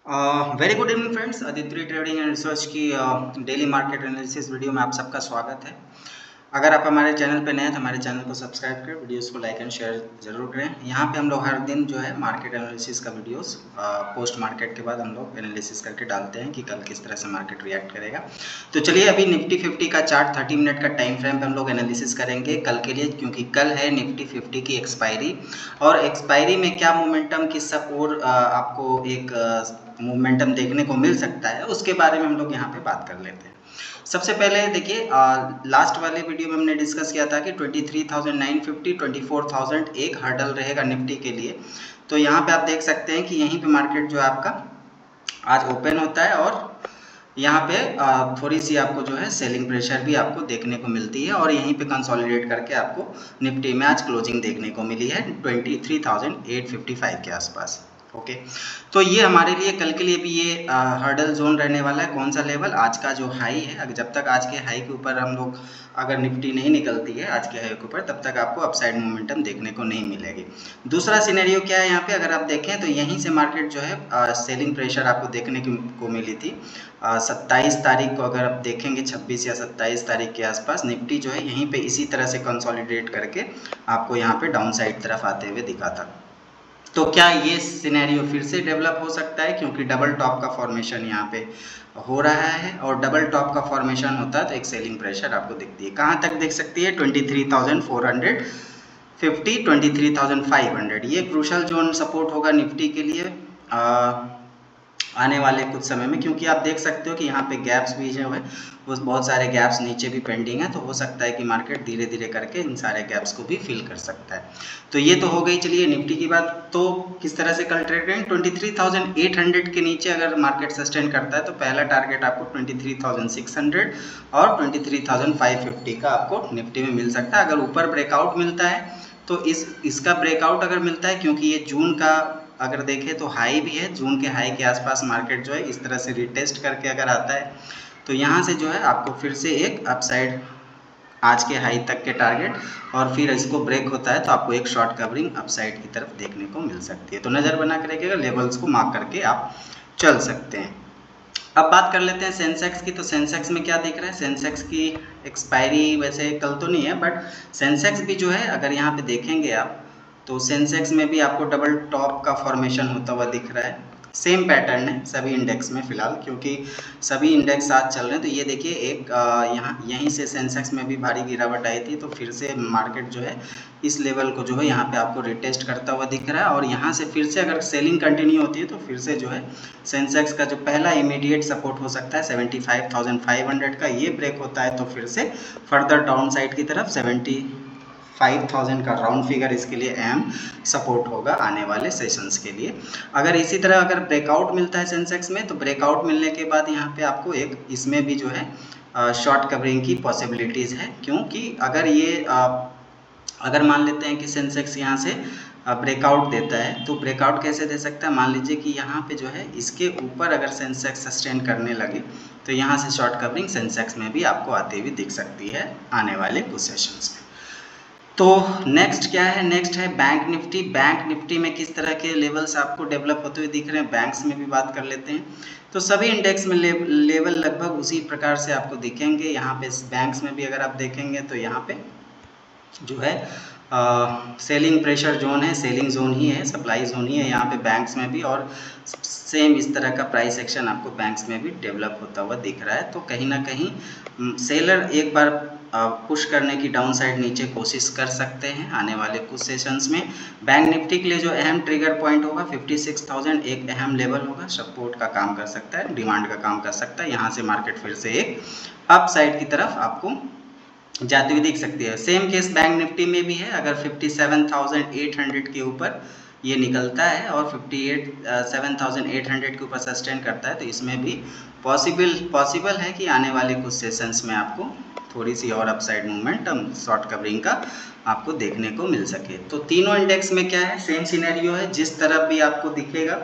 Very good evening friends, Aditya trading and research की daily market analysis video में आप सबका स्वागत है। अगर आप हमारे चैनल पे नए हैं तो हमारे चैनल को सब्सक्राइब करें, वीडियोस को लाइक एंड शेयर जरूर करें। यहाँ पे हम लोग हर दिन जो है मार्केट एनालिसिस का वीडियोस पोस्ट मार्केट के बाद हम लोग एनालिसिस करके डालते हैं कि कल किस तरह से मार्केट रिएक्ट करेगा। तो चलिए अभी निफ्टी 50 का चार्ट 30 मिनट का टाइम फ्रेम पे हम लोग एनालिसिस करेंगे कल के लिए, क्योंकि कल है निफ्टी 50 की एक्सपायरी। और एक्सपायरी में क्या मोमेंटम, किस सपोर्ट आपको एक मोमेंटम देखने को मिल सकता है, उसके बारे में हम लोग यहाँ पे बात कर लेते हैं। सबसे पहले देखिए, लास्ट वाले वीडियो में हमने डिस्कस किया था कि 23,950 24,000 एक हर्डल रहेगा निफ्टी के लिए। तो यहाँ पे आप देख सकते हैं कि यहीं पे मार्केट जो है आपका आज ओपन होता है और यहाँ पे थोड़ी सी आपको जो है सेलिंग प्रेशर भी आपको देखने को मिलती है और यहीं पे कंसोलिडेट करके आपको निफ्टी में आज क्लोजिंग देखने को मिली है 23,855 के आसपास। ओके, तो ये हमारे लिए कल के लिए भी ये हर्डल जोन रहने वाला है। कौन सा लेवल? आज का जो हाई है। अगर जब तक आज के हाई के ऊपर हम लोग अगर निफ्टी नहीं निकलती है आज के हाई के ऊपर, तब तक आपको अपसाइड मोमेंटम देखने को नहीं मिलेगी। दूसरा सिनेरियो क्या है यहाँ पे, अगर आप देखें तो यहीं से मार्केट जो है सेलिंग प्रेशर आपको देखने को मिली थी 27 तारीख को। अगर आप देखेंगे 26 या 27 तारीख के आसपास निफ्टी जो है यहीं पे इसी तरह से कंसोलिडेट करके आपको यहाँ पे डाउन साइड तरफ आते हुए दिखा था। तो क्या ये सिनेरियो फिर से डेवलप हो सकता है? क्योंकि डबल टॉप का फॉर्मेशन यहाँ पे हो रहा है और डबल टॉप का फॉर्मेशन होता है तो एक सेलिंग प्रेशर आपको दिखती है। कहाँ तक दिख सकती है? 23,450 23,500 ये क्रूशल जोन सपोर्ट होगा निफ्टी के लिए आने वाले कुछ समय में, क्योंकि आप देख सकते हो कि यहाँ पे गैप्स भी जो है वो बहुत सारे गैप्स नीचे भी पेंडिंग है। तो हो सकता है कि मार्केट धीरे धीरे करके इन सारे गैप्स को भी फिल कर सकता है। तो ये तो हो गई चलिए निफ्टी की बात। तो किस तरह से कल ट्रेड करेंगे? 23,800 के नीचे अगर मार्केट सस्टेन करता है तो पहला टारगेट आपको 23,600 और 23,550 का आपको निफ्टी में मिल सकता है। अगर ऊपर ब्रेकआउट मिलता है तो इसका ब्रेकआउट अगर मिलता है, क्योंकि ये जून का अगर देखें तो हाई भी है, जून के हाई के आसपास मार्केट जो है इस तरह से रिटेस्ट करके अगर आता है तो यहाँ से जो है आपको फिर से एक अपसाइड आज के हाई तक के टारगेट और फिर इसको ब्रेक होता है तो आपको एक शॉर्ट कवरिंग अपसाइड की तरफ देखने को मिल सकती है। तो नज़र बना के रखिएगा, लेवल्स को मार्क करके आप चल सकते हैं। अब बात कर लेते हैं सेंसेक्स की। तो सेंसेक्स में क्या दिख रहा है? सेंसेक्स की एक्सपायरी वैसे कल तो नहीं है, बट सेंसेक्स भी जो है अगर यहाँ पे देखेंगे आप तो सेंसेक्स में भी आपको डबल टॉप का फॉर्मेशन होता हुआ दिख रहा है। सेम पैटर्न है सभी इंडेक्स में फिलहाल, क्योंकि सभी इंडेक्स साथ चल रहे हैं। तो ये देखिए एक यहीं से सेंसेक्स में भी भारी गिरावट आई थी, तो फिर से मार्केट जो है इस लेवल को जो है यहाँ पे आपको रिटेस्ट करता हुआ दिख रहा है और यहाँ से फिर से अगर सेलिंग कंटिन्यू होती है तो फिर से जो है सेंसेक्स का जो पहला इमीडिएट सपोर्ट हो सकता है 75,500 का, ये ब्रेक होता है तो फिर से फर्दर डाउन साइड की तरफ 75,000 का राउंड फिगर इसके लिए अहम सपोर्ट होगा आने वाले सेशंस के लिए। अगर इसी तरह अगर ब्रेकआउट मिलता है सेंसेक्स में तो ब्रेकआउट मिलने के बाद यहाँ पे आपको एक इसमें भी जो है शॉर्ट कवरिंग की पॉसिबिलिटीज़ है, क्योंकि अगर ये अगर मान लेते हैं कि सेंसेक्स यहाँ से ब्रेकआउट देता है तो ब्रेकआउट कैसे दे सकता है? मान लीजिए कि यहाँ पे जो है इसके ऊपर अगर सेंसेक्स सस्टेन करने लगे तो यहाँ से शॉर्ट कवरिंग सेंसेक्स में भी आपको आती हुई दिख सकती है आने वाले कुछ सेशंस में। तो नेक्स्ट क्या है? नेक्स्ट है बैंक निफ्टी। बैंक निफ्टी में किस तरह के लेवल्स आपको डेवलप होते हुए दिख रहे हैं, बैंक्स में भी बात कर लेते हैं। तो सभी इंडेक्स में लेवल लगभग उसी प्रकार से आपको दिखेंगे। यहाँ पे बैंक्स में भी अगर आप देखेंगे तो यहाँ पे जो है सेलिंग प्रेशर जोन है, सेलिंग जोन ही है, सप्लाई जोन ही है यहाँ पे बैंक्स में भी, और सेम इस तरह का प्राइस एक्शन आपको बैंक्स में भी डेवलप होता हुआ दिख रहा है। तो कहीं ना कहीं सेलर एक बार पुश करने की डाउन साइड नीचे कोशिश कर सकते हैं आने वाले कुछ सेशंस में। बैंक निफ्टी के लिए जो अहम ट्रिगर पॉइंट होगा 56,000 एक अहम लेवल होगा, सपोर्ट का काम कर सकता है, डिमांड का काम कर सकता है। यहाँ से मार्केट फिर से एक अप साइड की तरफ आपको जाती हुई दिख सकती है। सेम केस बैंक निफ्टी में भी है। अगर 57,800 के ऊपर ये निकलता है और 7,800 के ऊपर सस्टेन करता है तो इसमें भी पॉसिबल है कि आने वाले कुछ सेशंस में आपको थोड़ी सी और अपसाइड मूवमेंट शॉर्ट कवरिंग का आपको देखने को मिल सके। तो तीनों इंडेक्स में क्या है? सेम सिनेरियो है। जिस तरफ भी आपको दिखेगा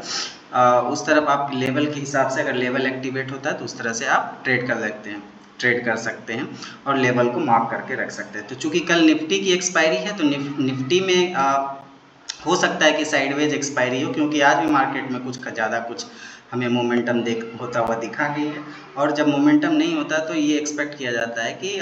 उस तरफ आप लेवल के हिसाब से, अगर लेवल एक्टिवेट होता है तो उस तरह से आप ट्रेड कर सकते हैं और लेवल को मार्क करके रख सकते हैं। तो चूंकि कल निफ्टी की एक्सपायरी है तो निफ्टी में हो सकता है कि साइडवेज एक्सपायरी हो, क्योंकि आज भी मार्केट में कुछ ज़्यादा कुछ हमें मोमेंटम होता हुआ दिखा गई है। और जब मोमेंटम नहीं होता तो ये एक्सपेक्ट किया जाता है कि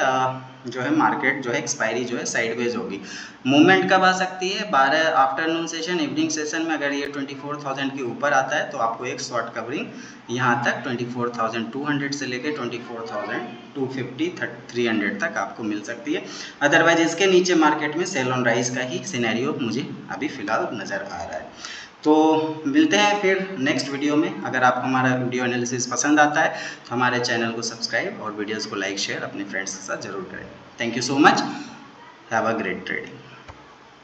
जो है मार्केट जो है एक्सपायरी जो है साइडवेज होगी। मूवमेंट कब आ सकती है? 12 आफ्टरनून सेशन, इवनिंग सेशन में अगर ये 24,000 के ऊपर आता है तो आपको एक शॉर्ट कवरिंग यहाँ तक 24,200 से लेकर 24,250 300 तक आपको मिल सकती है। अदरवाइज इसके नीचे मार्केट में सेल ऑन राइज का ही सिनेरियो मुझे अभी फ़िलहाल नज़र आ रहा है। तो मिलते हैं फिर नेक्स्ट वीडियो में। अगर आपको हमारा वीडियो एनालिसिस पसंद आता है तो हमारे चैनल को सब्सक्राइब और वीडियोस को लाइक शेयर अपने फ्रेंड्स के साथ ज़रूर करें। Thank you so much. Have a great trading.